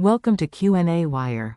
Welcome to qnawire.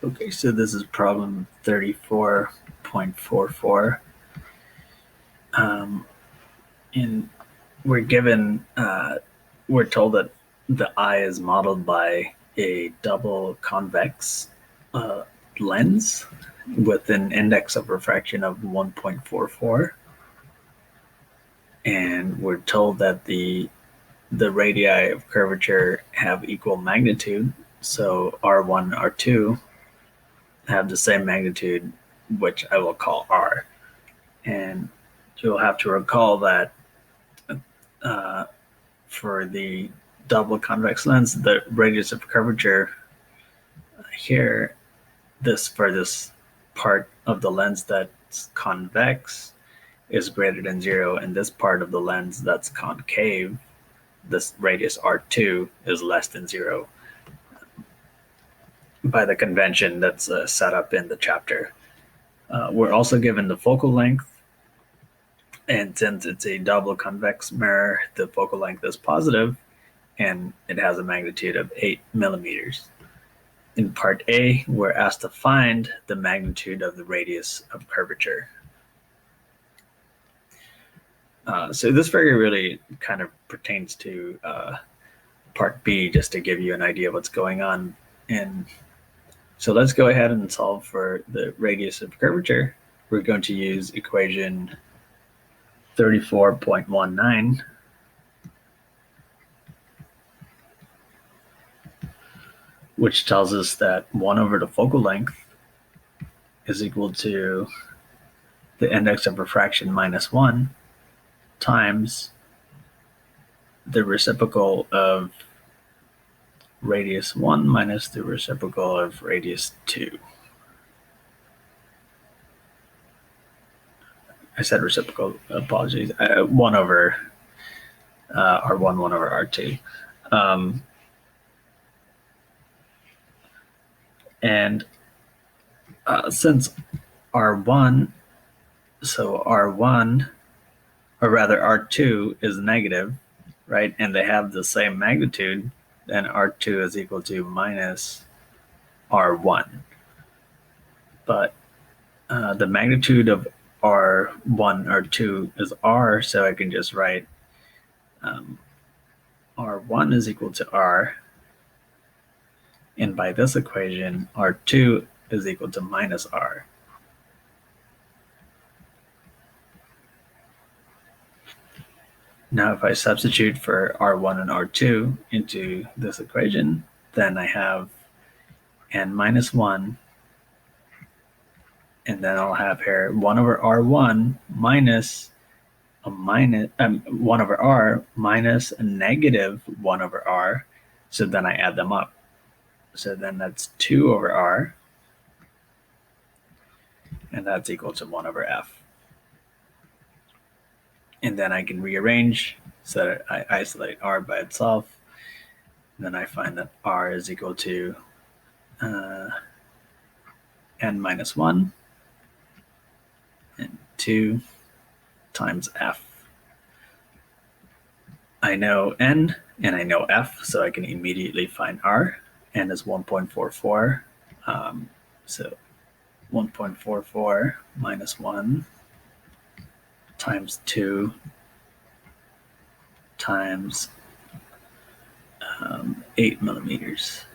Okay, so this is problem 34.44. And we're told that the eye is modeled by a double convex lens with an index of refraction of 1.44. And we're told that the radii of curvature have equal magnitude. So R1, R2 have the same magnitude, which I will call R. And you'll have to recall that for the double convex lens, the radius of curvature here, for this part of the lens that's convex is greater than 0, and this part of the lens that's concave, this radius R2 is less than 0 by the convention that's set up in the chapter. We're also given the focal length, and since it's a double convex mirror, the focal length is positive, and it has a magnitude of 8 millimeters. In part A, we're asked to find the magnitude of the radius of curvature. So this figure really kind of pertains to part B, just to give you an idea of what's going on. And so let's go ahead and solve for the radius of curvature. We're going to use equation 34.19. Which tells us that 1 over the focal length is equal to the index of refraction minus 1 times the reciprocal of radius 1 minus the reciprocal of radius 2. I said reciprocal, apologies. 1 over R1, 1 over R2. And since R1, so R1, or rather R2 is negative, right? And they have the same magnitude, then R2 is equal to minus R1. But the magnitude of R1, R2 is R, so I can just write R1 is equal to R. And by this equation, R2 is equal to minus R. Now, if I substitute for R1 and R2 into this equation, then I have n minus 1, and then I'll have here 1 over R1 minus 1 over R minus a negative 1 over R. So then I add them up. So then that's 2 over R, and that's equal to 1 over F. And then I can rearrange so that I isolate R by itself. And then I find that R is equal to n minus 1 and 2 times F. I know N and I know F, so I can immediately find R. N is 1.44. So 1.44 minus 1 times 2 times 8 millimeters.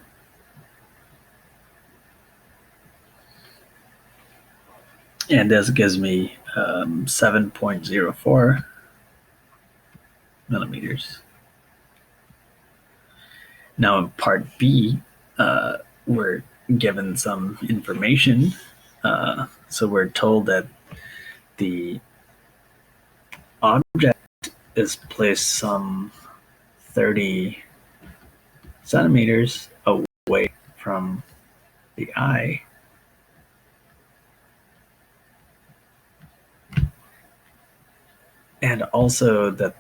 And this gives me 7.04 millimeters. Now in part B, we're given some information. So we're told that the object is placed some 30 centimeters away from the eye. And also that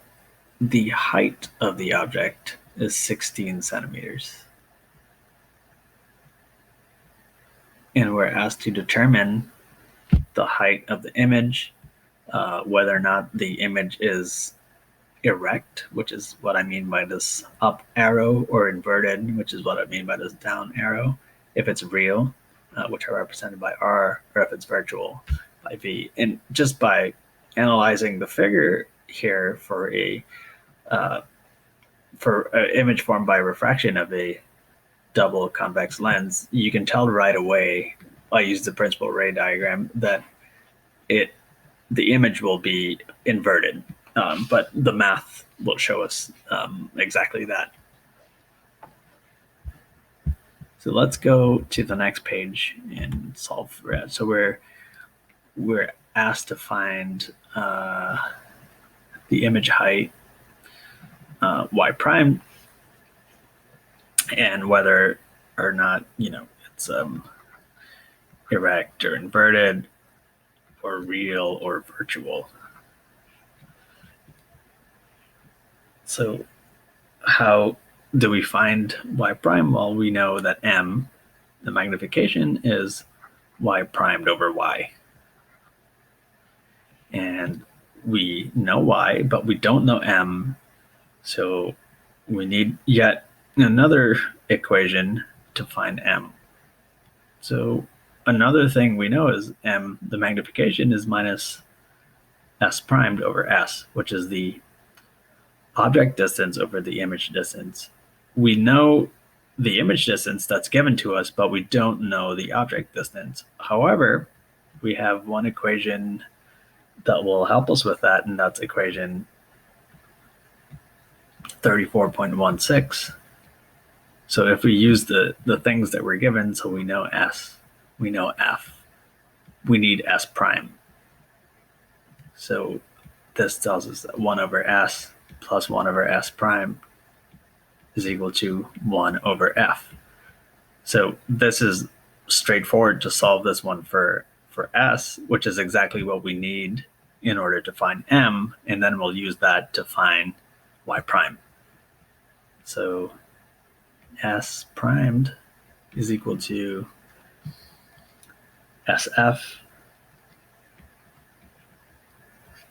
the height of the object is 16 centimeters. And we're asked to determine the height of the image, whether or not the image is erect, which is what I mean by this up arrow, or inverted, which is what I mean by this down arrow, if it's real, which are represented by R, or if it's virtual by V. And just by analyzing the figure here for an image formed by refraction of a double convex lens, you can tell right away, I use the principal ray diagram, that the image will be inverted, but the math will show us exactly that. So let's go to the next page and solve for it. So we're asked to find the image height y prime, and whether or not it's erect or inverted or real or virtual. So how do we find y prime? Well, we know that m, the magnification, is y primed over y. And we know y, but we don't know m. So we need yet another equation to find m. So another thing we know is m, the magnification, is minus s primed over s, which is the object distance over the image distance. We know the image distance that's given to us, but we don't know the object distance. However, we have one equation that will help us with that, and that's equation 34.16. So if we use the things that we're given, so we know s, we know f, we need s prime. So this tells us that 1 over s plus 1 over s prime is equal to 1 over f. So this is straightforward to solve this one for s, which is exactly what we need in order to find m, and then we'll use that to find y prime. So s primed is equal to sf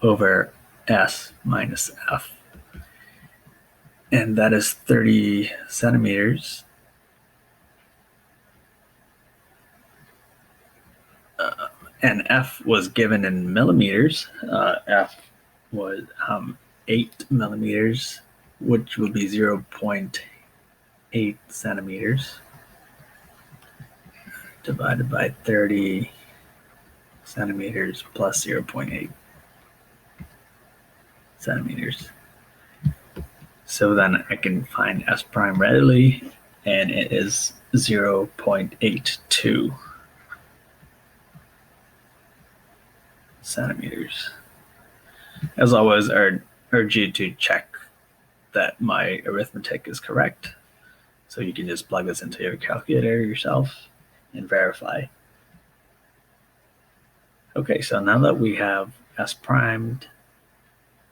over s minus f. And that is 30 centimeters. And f was given in millimeters. F was 8 millimeters, which would be 0.8 centimeters divided by 30 centimeters plus 0.8 centimeters. So then I can find s prime readily, and it is 0.82 centimeters. As always, I urge you to check that my arithmetic is correct. So you can just plug this into your calculator yourself and verify. Okay, so now that we have s primed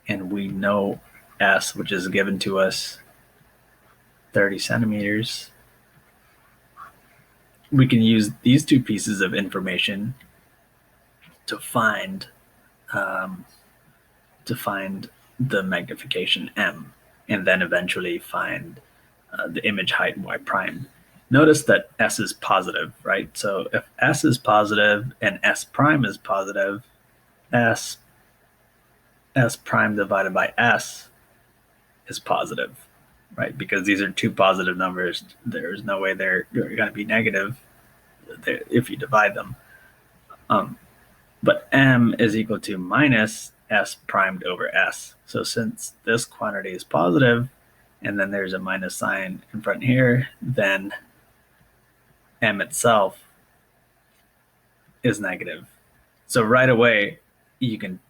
and we know s, which is given to us 30 centimeters, we can use these two pieces of information to find the magnification m, and then eventually find the image height y prime. Notice that s is positive, right? So if s is positive and s prime is positive, s prime divided by s is positive, right? Because these are two positive numbers. There's no way they're going to be negative if you divide them. But m is equal to minus s primed over s. So since this quantity is positive, and then there's a minus sign in front here, then m itself is negative. So right away, you can,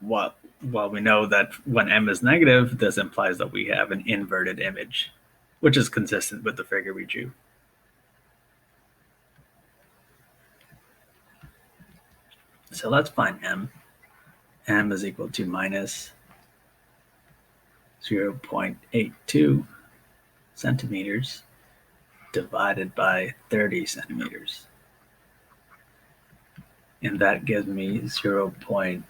well, we know that when m is negative, this implies that we have an inverted image, which is consistent with the figure we drew. So let's find m. M is equal to minus 0.82 centimeters divided by 30 centimeters. And that gives me 0.0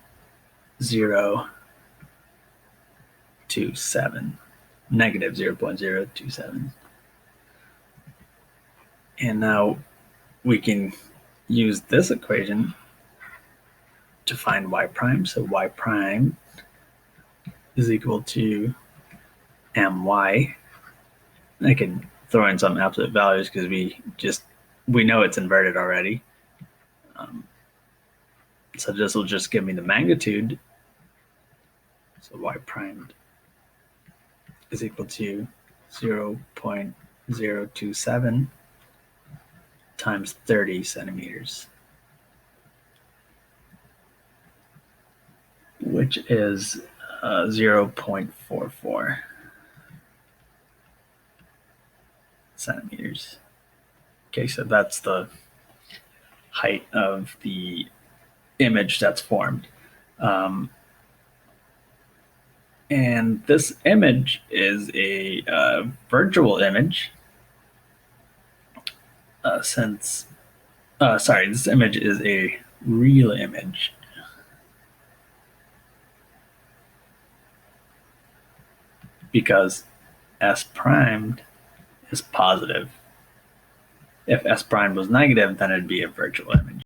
0.027, negative 0.027. And now we can use this equation to find y prime. So y prime is equal to my. I could throw in some absolute values because we know it's inverted already. So this will just give me the magnitude. So y prime is equal to 0.027 times 30 centimeters, which is 0.44 centimeters. Okay, so that's the height of the image that's formed. And this image is a virtual image this image is a real image. Because S primed is positive. If S primed was negative, then it'd be a virtual image.